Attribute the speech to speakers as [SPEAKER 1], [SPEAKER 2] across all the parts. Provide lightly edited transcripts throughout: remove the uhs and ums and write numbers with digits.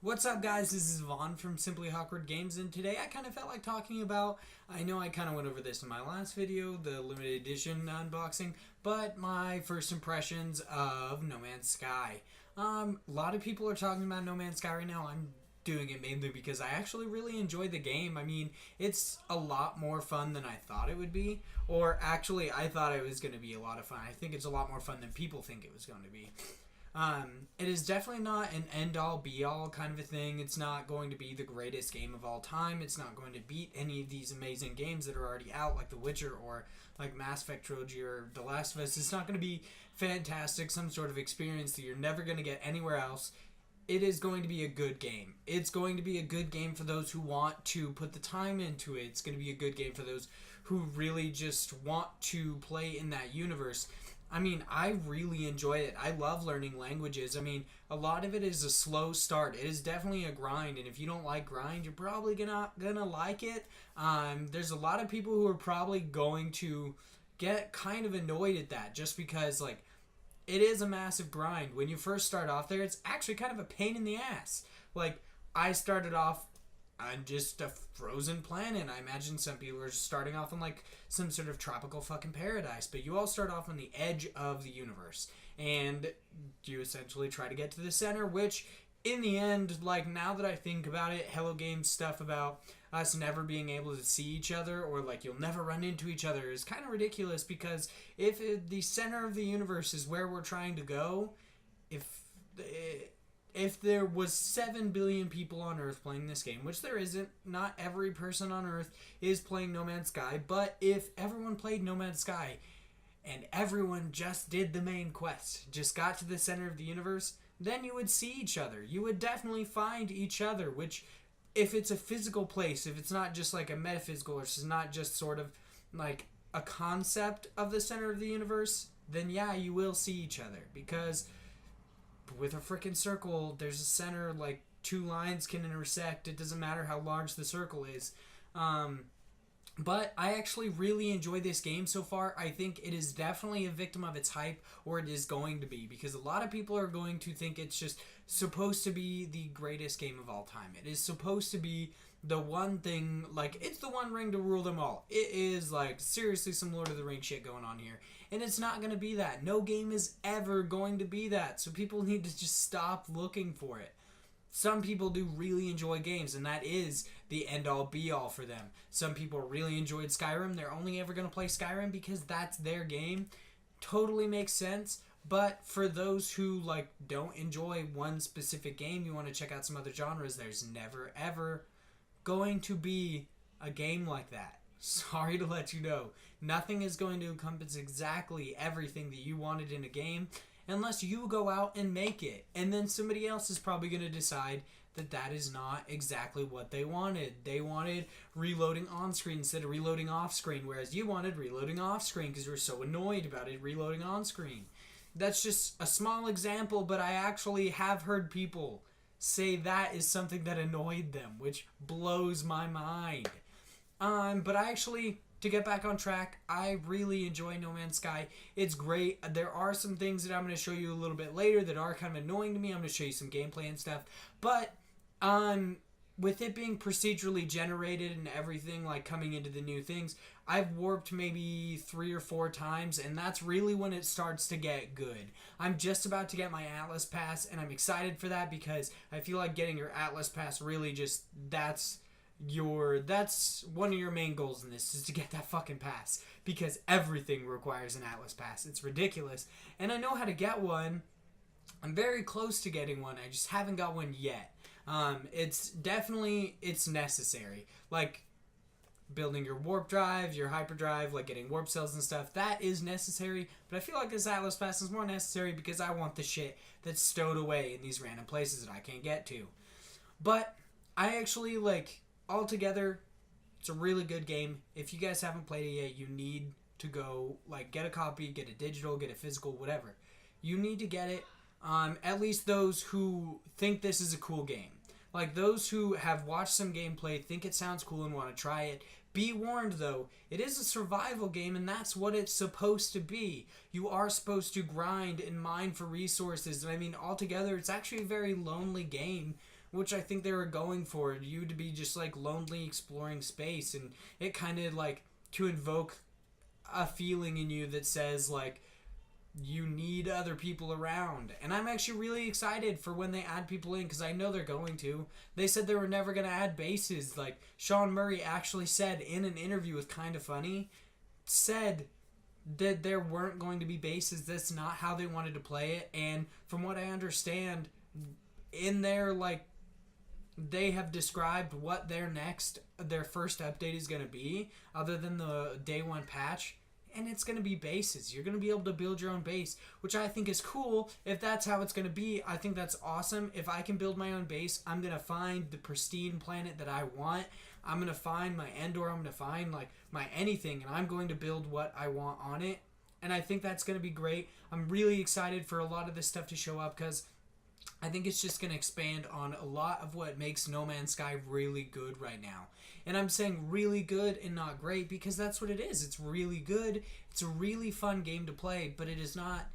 [SPEAKER 1] What's up, guys? This is Vaughn from Simply Hawkward Games, and today I kind of felt like talking about, I know I kind of went over this in my last video, the limited edition unboxing, but my first impressions of No Man's Sky. A lot of people are talking about No Man's Sky right now. I'm doing it mainly because I actually really enjoy the game. I mean, it's a lot more fun than I thought it would be, or actually, I thought it was going to be a lot of fun. I think it's a lot more fun than people think it was going to be. It is definitely not an end-all, be-all kind of a thing. It's not going to be the greatest game of all time. It's not going to beat any of these amazing games that are already out, like The Witcher or like Mass Effect Trilogy or The Last of Us. It's not going to be fantastic, some sort of experience that you're never going to get anywhere else. It is going to be a good game. It's going to be a good game for those who want to put the time into it. It's going to be a good game for those who really just want to play in that universe. I mean, I really enjoy it. I love learning languages. I mean, a lot of it is a slow start. It is definitely a grind, and if you don't like grind, you're probably gonna like it. There's a lot of people who are probably going to get kind of annoyed at that, just because, like, it is a massive grind. When you first start off there, it's actually kind of a pain in the ass. Like, I started off on just a frozen planet. I imagine some people are starting off on like some sort of tropical fucking paradise, but you all start off on the edge of the universe, and you essentially try to get to the center, which in the end, like, now that I think about it, Hello Games stuff about us never being able to see each other, or like you'll never run into each other, is kind of ridiculous, because if the center of the universe is where we're trying to go, if there was 7 billion people on Earth playing this game, which there isn't, not every person on Earth is playing No Man's Sky, but if everyone played No Man's Sky and everyone just did the main quest, just got to the center of the universe, then you would see each other. You would definitely find each other, which, if it's a physical place, if it's not just like a metaphysical, or it's not just sort of like a concept of the center of the universe, then yeah, you will see each other, because with a freaking circle, there's a center, like, two lines can intersect. It doesn't matter how large the circle is. But I actually really enjoy this game so far. I think it is definitely a victim of its hype, or it is going to be, because a lot of people are going to think it's just supposed to be the greatest game of all time. It is supposed to be the one thing, like, it's the one ring to rule them all. It is, like, seriously some Lord of the Rings shit going on here. And it's not going to be that. No game is ever going to be that. So people need to just stop looking for it. Some people do really enjoy games, and that is the end-all, be-all for them. Some people really enjoyed Skyrim. They're only ever going to play Skyrim because that's their game. Totally makes sense. But for those who, like, don't enjoy one specific game, you want to check out some other genres, there's never, ever going to be a game like that. Sorry to let you know. Nothing is going to encompass exactly everything that you wanted in a game unless you go out and make it. And then somebody else is probably going to decide that that is not exactly what they wanted. They wanted reloading on screen instead of reloading off screen, whereas you wanted reloading off screen because you were so annoyed about it reloading on screen. That's just a small example, but I actually have heard people say that is something that annoyed them, which blows my mind. But I actually, to get back on track, I really enjoy No Man's Sky. It's great. There are some things that I'm going to show you a little bit later that are kind of annoying to me. I'm going to show you some gameplay and stuff. But, with it being procedurally generated and everything, like, coming into the new things, I've warped maybe 3 or 4 times, and that's really when it starts to get good. I'm just about to get my Atlas Pass, and I'm excited for that because I feel like getting your Atlas Pass really just, that's one of your main goals in this, is to get that fucking pass, because everything requires an Atlas Pass. It's ridiculous, and I know how to get one. I'm very close to getting one. I just haven't got one yet. It's necessary. Like, building your warp drive, your hyperdrive, like getting warp cells and stuff, that is necessary, but I feel like this Atlas Pass is more necessary because I want the shit that's stowed away in these random places that I can't get to. But I actually, like, altogether, it's a really good game. If you guys haven't played it yet, you need to go, like, get a copy, get a digital, get a physical, whatever. You need to get it. At least those who think this is a cool game. Like, those who have watched some gameplay, think it sounds cool and want to try it. Be warned, though, it is a survival game, and that's what it's supposed to be. You are supposed to grind and mine for resources, and I mean, altogether, it's actually a very lonely game which I think they were going for, you to be just like lonely exploring space, and it kind of like to invoke a feeling in you that says like you need other people around. And I'm actually really excited for when they add people in, because I know they're going to. They said they were never going to add bases. Like Sean Murray actually said in an interview with Kinda Funny, said that there weren't going to be bases. That's not how they wanted to play it. And from what I understand, in their like, they have described what their first update is going to be, other than the day one patch, and it's going to be bases. You're going to be able to build your own base, which I think is cool. If that's how it's going to be, I think that's awesome. If I can build my own base, I'm going to find the pristine planet that I want. I'm going to find my Endor. I'm going to find like my anything, and I'm going to build what I want on it. And I think that's going to be great. I'm really excited for a lot of this stuff to show up, because I think it's just going to expand on a lot of what makes No Man's Sky really good right now. And I'm saying really good and not great, because that's what it is. It's really good. It's a really fun game to play, but it is not...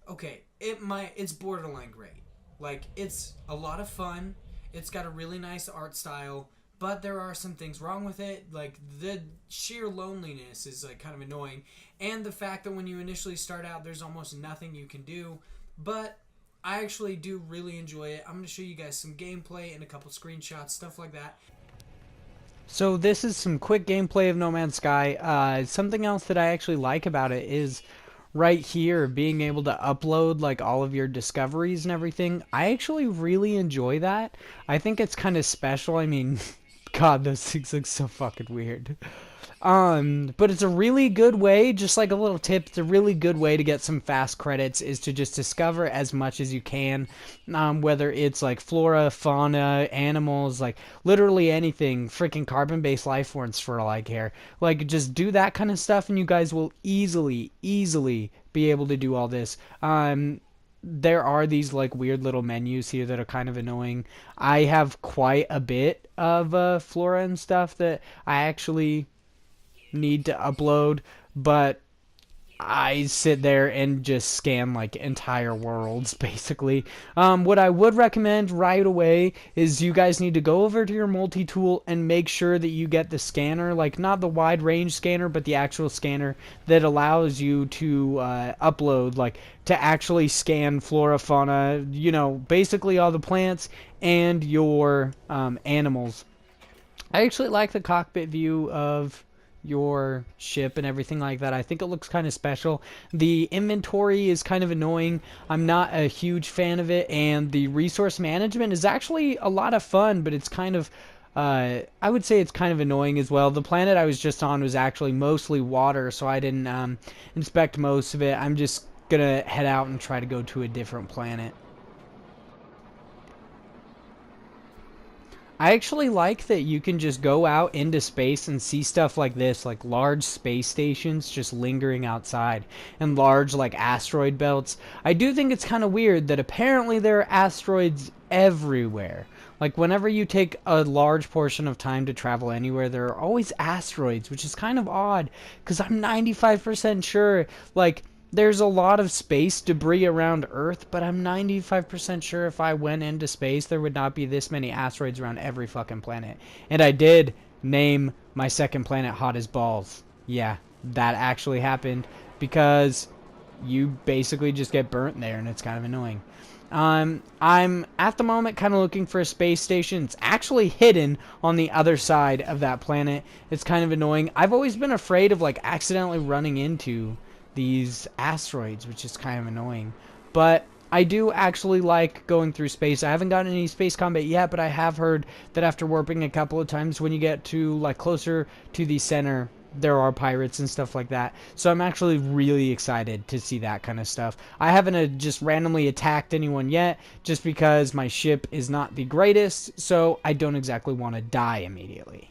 [SPEAKER 1] Okay, it's borderline great. Like, it's a lot of fun. It's got a really nice art style, but there are some things wrong with it. Like, the sheer loneliness is like kind of annoying. And the fact that when you initially start out, there's almost nothing you can do. But I actually do really enjoy it. I'm going to show you guys some gameplay and a couple screenshots, stuff like that. So this is some quick gameplay of No Man's Sky. Something else that I actually like about it is right here, being able to upload like all of your discoveries and everything. I actually really enjoy that. I think it's kind of special. I mean, God, those things look so fucking weird. But it's a really good way, just like a little tip, it's a really good way to get some fast credits, is to just discover as much as you can, whether it's like flora, fauna, animals, like literally anything, freaking carbon-based life forms for all I care. Like, just do that kind of stuff and you guys will easily be able to do all this. There are these like weird little menus here that are kind of annoying. I have quite a bit of flora and stuff that I actually need to upload, but I sit there and just scan like entire worlds basically. What I would recommend right away is you guys need to go over to your multi-tool and make sure that you get the scanner, like not the wide range scanner, but the actual scanner that allows you to upload, like to actually scan flora, fauna, you know, basically all the plants and your animals. I actually like the cockpit view of your ship and everything like that. I think it looks kind of special. The inventory is kind of annoying. I'm not a huge fan of it, and the resource management is actually a lot of fun, but it's kind of I would say it's kind of annoying as well. The planet I was just on was actually mostly water, so I didn't inspect most of it. I'm just gonna head out and try to go to a different planet. I actually like that you can just go out into space and see stuff like this, like large space stations just lingering outside, and large like asteroid belts. I do think it's kind of weird that apparently there are asteroids everywhere. Like whenever you take a large portion of time to travel anywhere, there are always asteroids, which is kind of odd, because I'm 95% sure, like, there's a lot of space debris around Earth, but I'm 95% sure if I went into space, there would not be this many asteroids around every fucking planet. And I did name my second planet Hot as Balls. Yeah, that actually happened, because you basically just get burnt there, and it's kind of annoying. I'm at the moment kind of looking for a space station. It's actually hidden on the other side of that planet. It's kind of annoying. I've always been afraid of like accidentally running into these asteroids, which is kind of annoying, but I do actually like going through space. I haven't gotten any space combat yet, but I have heard that after warping a couple of times, when you get to like closer to the center, there are pirates and stuff like that. So I'm actually really excited to see that kind of stuff. I haven't just randomly attacked anyone yet, just because my ship is not the greatest, so I don't exactly want to die immediately.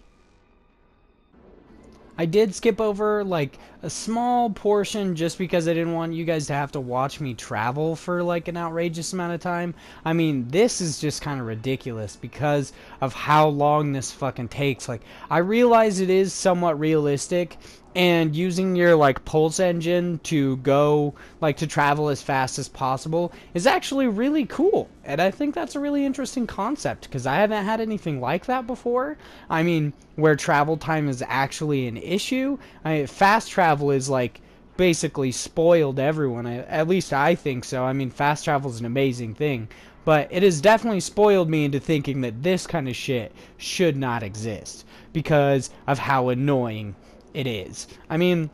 [SPEAKER 1] I did skip over like a small portion just because I didn't want you guys to have to watch me travel for like an outrageous amount of time. I mean, this is just kind of ridiculous because of how long this fucking takes. Like, I realize it is somewhat realistic,
[SPEAKER 2] and using your like pulse engine to go like to travel as fast as possible is actually really cool. And I think that's a really interesting concept because I haven't had anything like that before. I mean, where travel time is actually an issue. Fast travel is like basically spoiled everyone. At least I think so. I mean, fast travel is an amazing thing, but it has definitely spoiled me into thinking that this kind of shit should not exist because of how annoying it is. I mean,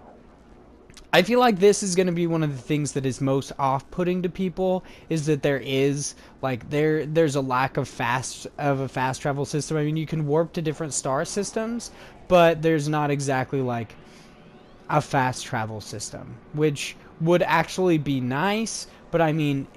[SPEAKER 2] I feel like this is going to be one of the things that is most off-putting to people is that there's a lack of a fast travel system. I mean, you can warp to different star systems, but there's not exactly like a fast travel system, which would actually be nice, but I mean,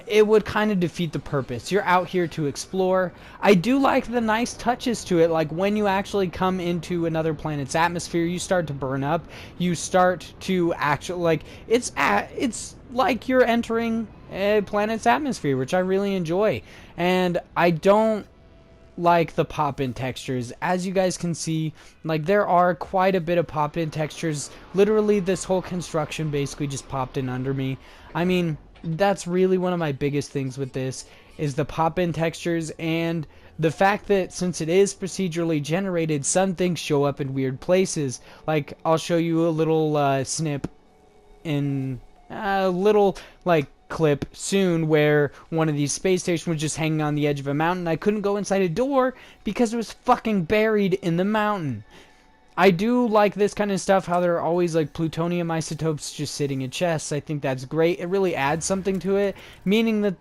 [SPEAKER 2] it would kind of defeat the purpose. You're out here to explore. I do like the nice touches to it, like when you actually come into another planet's atmosphere, you start to burn up. You start to actually it's like you're entering a planet's atmosphere, which I really enjoy. And I don't like the pop-in textures. As you guys can see, like there are quite a bit of pop-in textures. Literally this whole construction basically just popped in under me. I mean, that's really one of my biggest things with this is the pop-in textures and the fact that since it is procedurally generated, some things show up in weird places. Like I'll show you a little snip in a little like clip soon where one of these space stations was just hanging on the edge of a mountain. I couldn't go inside a door because it was fucking buried in the mountain. I do like this kind of stuff, how there are always like plutonium isotopes just sitting in chests. I think that's great. It really adds something to it, meaning that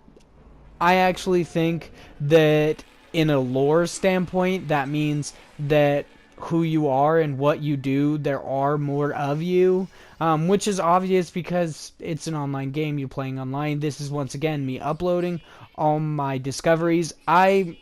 [SPEAKER 2] I actually think that in a lore standpoint, that means that who you are and what you do, there are more of you, which is obvious because it's an online game, you're playing online. This is once again me uploading all my discoveries. I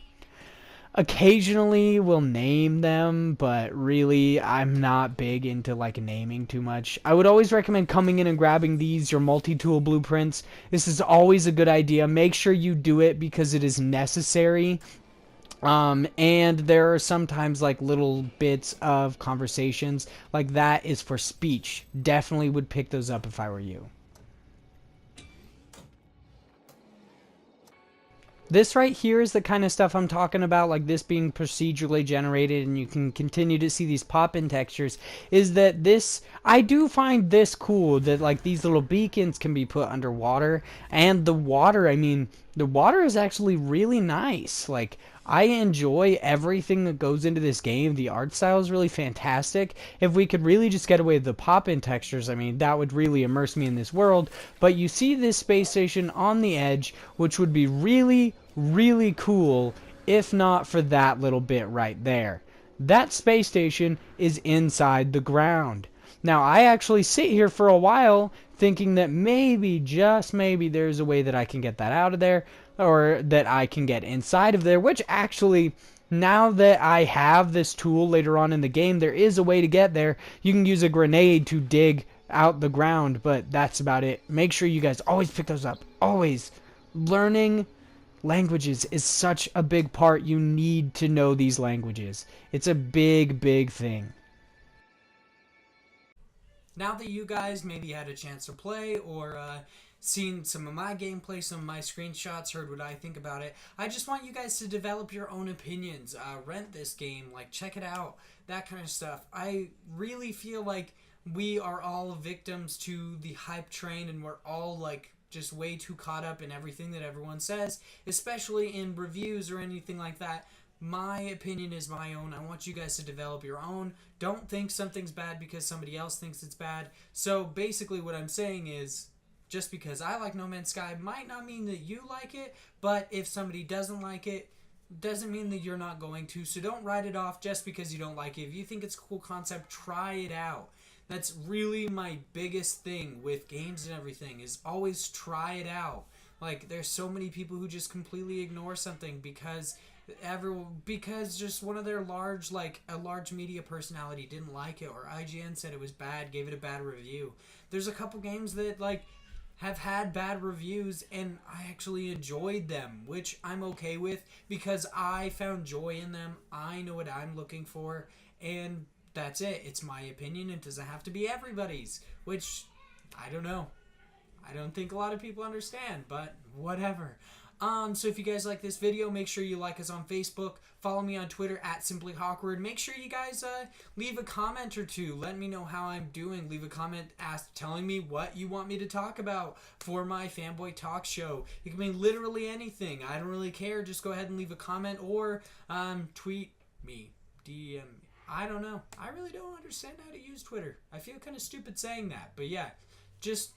[SPEAKER 2] occasionally will name them, but really I'm not big into like naming too much. I would always recommend coming in and grabbing these, your multi-tool blueprints. This is always a good idea. Make sure you do it because it is necessary. And there are sometimes like little bits of conversations like that is for speech. Definitely would pick those up if I were you. This right here is the kind of stuff I'm talking about, like this being procedurally generated and you can continue to see these pop-in textures, is that this, I do find this cool, that like these little beacons can be put underwater, and the water, I mean, the water is actually really nice. Like, I enjoy everything that goes into this game. The art style is really fantastic. If we could really just get away with the pop-in textures, I mean, that would really immerse me in this world. But you see this space station on the edge, which would be really, really cool if not for that little bit right there. That space station is inside the ground. Now, I actually sit here for a while thinking that maybe, just maybe, there's a way that I can get that out of there, or that I can get inside of there, which actually, now that I have this tool later on in the game, there is a way to get there. You can use a grenade to dig out the ground, but that's about it. Make sure you guys always pick those up. Always. Learning languages is such a big part. You need to know these languages. It's a big, big thing.
[SPEAKER 1] Now that you guys maybe had a chance to play or seen some of my gameplay, some of my screenshots, heard what I think about it, I just want you guys to develop your own opinions. Rent this game, like check it out, that kind of stuff. I really feel like we are all victims to the hype train and we're all like just way too caught up in everything that everyone says, especially in reviews or anything like that. My opinion is my own. I want you guys to develop your own. Don't think something's bad because somebody else thinks it's bad. So basically what I'm saying is, just because I like No Man's Sky might not mean that you like it, but if somebody doesn't like it, doesn't mean that you're not going to. So don't write it off just because you don't like it. If you think it's a cool concept, try it out. That's really my biggest thing with games and everything, is always try it out. Like, there's so many people who just completely ignore something because just one of their large media personality didn't like it, or IGN said it was bad, gave it a bad review. There's a couple games that like have had bad reviews and I actually enjoyed them, which I'm okay with because I found joy in them. I know what I'm looking for, and that's it. It's my opinion. It doesn't have to be everybody's, which I don't know. I don't think a lot of people understand, but whatever. So if you guys like this video, make sure you like us on Facebook. Follow me on Twitter at Simply Hawkward. Make sure you guys leave a comment or two. Let me know how I'm doing. Leave a comment telling me what you want me to talk about for my Fanboy Talk show. It can mean literally anything. I don't really care. Just go ahead and leave a comment or tweet me. DM me. I don't know. I really don't understand how to use Twitter. I feel kind of stupid saying that. But yeah, just,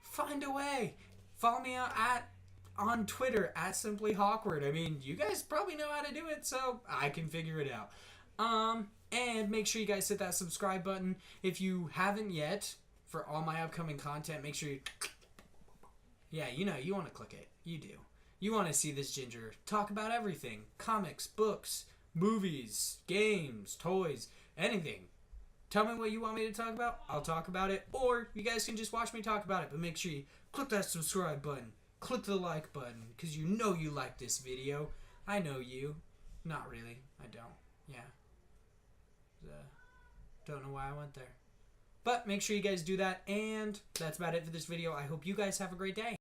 [SPEAKER 1] find a way. Follow me on Twitter at Simply Hawkward. I mean, you guys probably know how to do it, so I can figure it out. And make sure you guys hit that subscribe button if you haven't yet for all my upcoming content. Make sure you, you want to click it. You do. You want to see this ginger talk about everything: comics, books, movies, games, toys, anything. Tell me what you want me to talk about. I'll talk about it. Or you guys can just watch me talk about it. But make sure you click that subscribe button. Click the like button. Because you know you like this video. I know you. Not really. I don't. Yeah. Don't know why I went there. But make sure you guys do that. And that's about it for this video. I hope you guys have a great day.